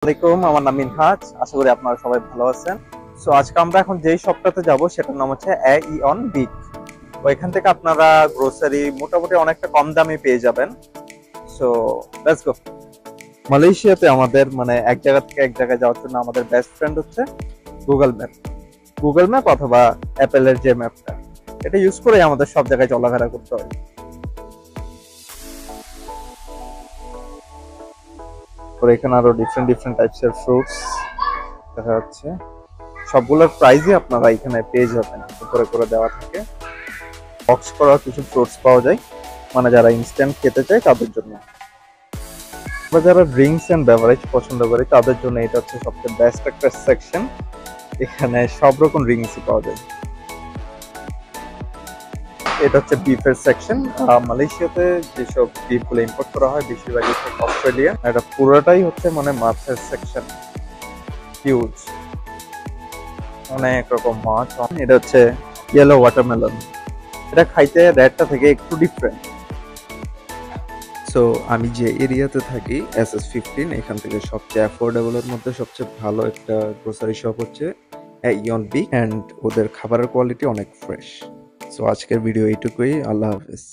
আসসালামাইকুম, আমার নাম মিনহাজ। আশা করি আপনারা সবাই ভালো আছেন। সো আজকে আমরা এখন যেই শপটাতে যাব সেটার নাম হচ্ছে ইয়ন বিগ। ওইখান থেকে আপনারা গ্রোসারি মোটামুটি অনেকটা কম দামে পেয়ে যাবেন। So let's go. মালয়েশিয়াতে আমাদের এক জায়গা থেকে এক জায়গায় যাওয়ার জন্য আমাদের বেস্ট ফ্রেন্ড হচ্ছে গুগল ম্যাপ। গুগল ম্যাপ অথবা অ্যাপেলের যে ম্যাপটা, এটা ইউজ করে আমাদের সব জায়গায় চলাফেরা করতে হয়। এখানে আরো ডিফারেন্ট ডিফারেন্ট টাইপস এর ফ্রুটস দেখা যাচ্ছে। সবগুলোর প্রাইসই আপনারা এখানে পেয়ে যাবেন, উপরে করে দেওয়া থাকে। বক্স করা কিছু ফ্রুটস পাওয়া যায়, যারা ইনস্ট্যান্ট খেতে চায় তাদের জন্য। বা যারা ড্রিঙ্কস এন্ড বেভারেজ পছন্দ করে তাদের জন্য এটা হচ্ছে সবচেয়ে বেস্ট একটা সেকশন। এখানে সব রকম ড্রিঙ্কসই পাওয়া যায়। এটা হচ্ছে বিফের সেকশন। মালয়েশিয়াতে যেসব বিফ গুলো ইম্পোর্ট করা হয় বেশিরভাগই থেকে অস্ট্রেলিয়া। এটা পুরোটাই হচ্ছে মাছের সেকশন, হিউজ, অনেক রকম মাছ। এটা হচ্ছে ইয়েলো ওয়াটারমেলন। এটা খাইতে রেডটা থেকে একটু ডিফারেন্ট। সো আমি যে এরিয়াতে থাকি SS15, এখান থেকে সবচেয়ে অ্যাফোর্ডেবলের মধ্যে সবচেয়ে ভালো একটা গ্রোসারি শপ হচ্ছে ইয়ন বিগ, অ্যান্ড ওদের খাবারের কোয়ালিটি অনেক ফ্রেশ। সো আজকের ভিডিও এইটুকুই। আল্লাহ হাফেজ।